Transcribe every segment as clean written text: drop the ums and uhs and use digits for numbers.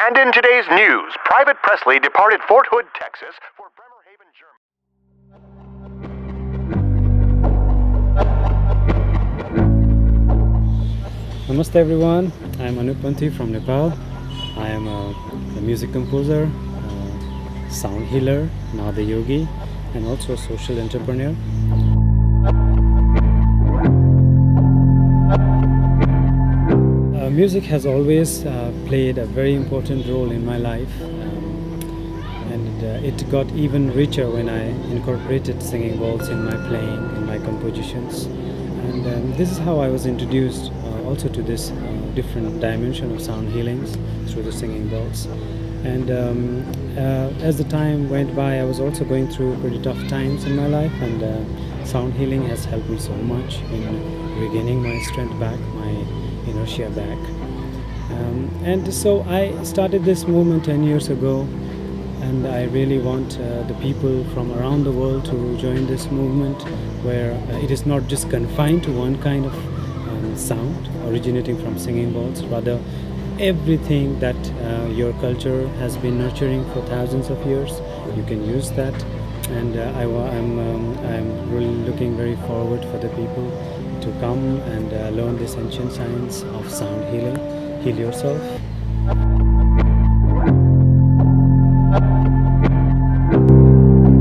And in today's news, Private Presley departed Fort Hood, Texas for Bremerhaven, Germany. Namaste everyone, I am Anup from Nepal. I am a music composer, sound healer, Nada yogi, and also a social entrepreneur. Music has always played a very important role in my life, and it got even richer when I incorporated singing bowls in my playing, in my compositions. And this is how I was introduced also to this different dimension of sound healings through the singing bowls. And as the time went by, I was also going through pretty tough times in my life, and sound healing has helped me so much in regaining my strength back, my inertia back. And so I started this movement 10 years ago, and I really want the people from around the world to join this movement, where it is not just confined to one kind of sound originating from singing bowls. Rather, everything that your culture has been nurturing for thousands of years, you can use that. And I'm really looking very forward for the people to come and learn this ancient science of sound healing. Heal yourself.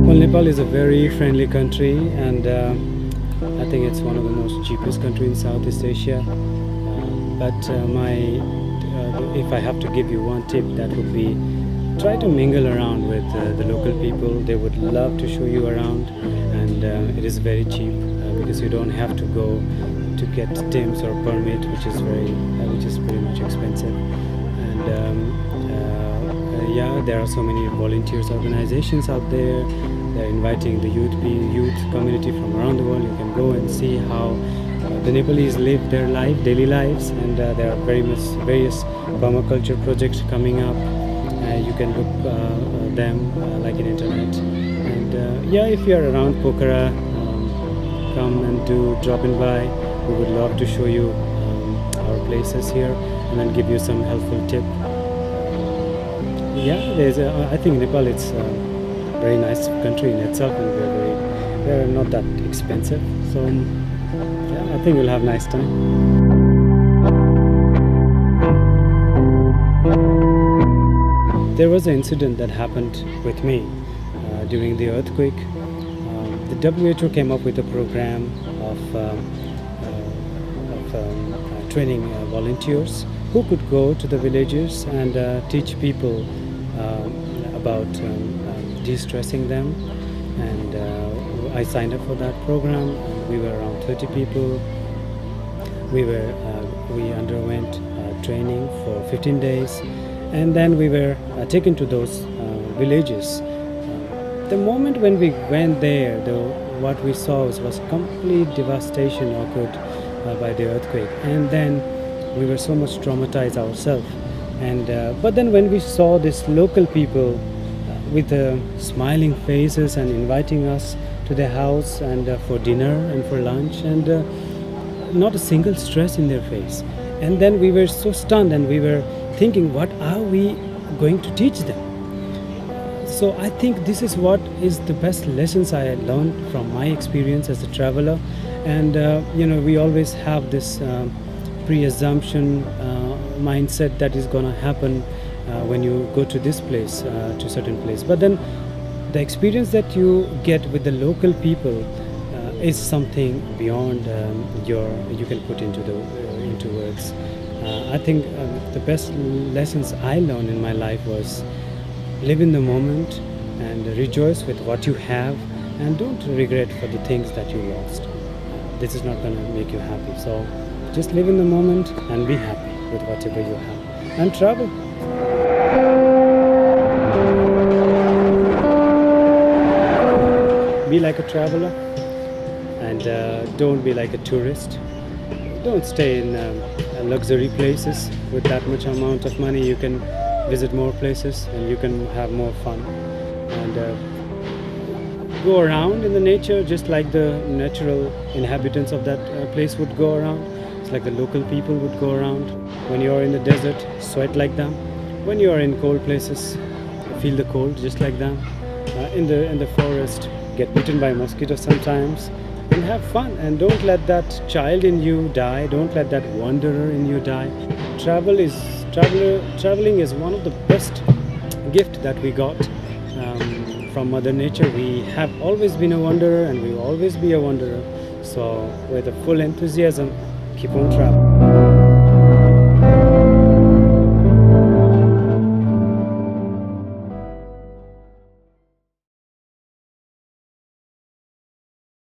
Well, Nepal is a very friendly country, and I think it's one of the most cheapest countries in Southeast Asia. If I have to give you one tip, that would be try to mingle around with the local people. They would love to show you around, and it is very cheap because you don't have to go to get TIMS or permit, which is pretty much expensive. And there are so many volunteers organizations out there. They're inviting the youth community from around the world. You can go and see how the Nepalese live their daily lives, and there are various permaculture projects coming up. You can look them like in internet. And if you are around Pokhara, come and drop in by. We would love to show you our places here and then give you some helpful tip. I think Nepal is a very nice country in itself, and they're not that expensive. So I think we'll have a nice time. There was an incident that happened with me during the earthquake. The WHO came up with a program of training volunteers who could go to the villages and teach people about de-stressing them. And I signed up for that program. And we were around 30 people. We underwent training for 15 days, and then we were taken to those villages. The moment when we went there, what we saw was complete devastation occurred by the earthquake, and then we were so much traumatized ourselves. And but then when we saw these local people with smiling faces and inviting us to their house and for dinner and for lunch, and not a single stress in their face, and then we were so stunned, and we were thinking, what are we going to teach them? So I think this is what is the best lessons I learned from my experience as a traveler. And we always have this pre-assumption mindset that is going to happen when you go to this place, to certain place. But then the experience that you get with the local people is something beyond you can put into words. I think the best lessons I learned in my life was live in the moment and rejoice with what you have, and don't regret for the things that you lost. This is not going to make you happy. So just live in the moment and be happy with whatever you have, and travel. Be like a traveler, and don't be like a tourist. Don't stay in luxury places. With that much amount of money, you can visit more places and you can have more fun. And go around in the nature just like the natural inhabitants of that place would go around. It's like the local people would go around. When you're in the desert, sweat like them. when you are in cold places, feel the cold just like them. In the forest, get bitten by mosquitoes sometimes, and have fun. And don't let that child in you die. Don't let that wanderer in you die. Traveling is one of the best gift that we got from Mother Nature. We have always been a wanderer, and we will always be a wanderer. So, with a full enthusiasm, keep on traveling.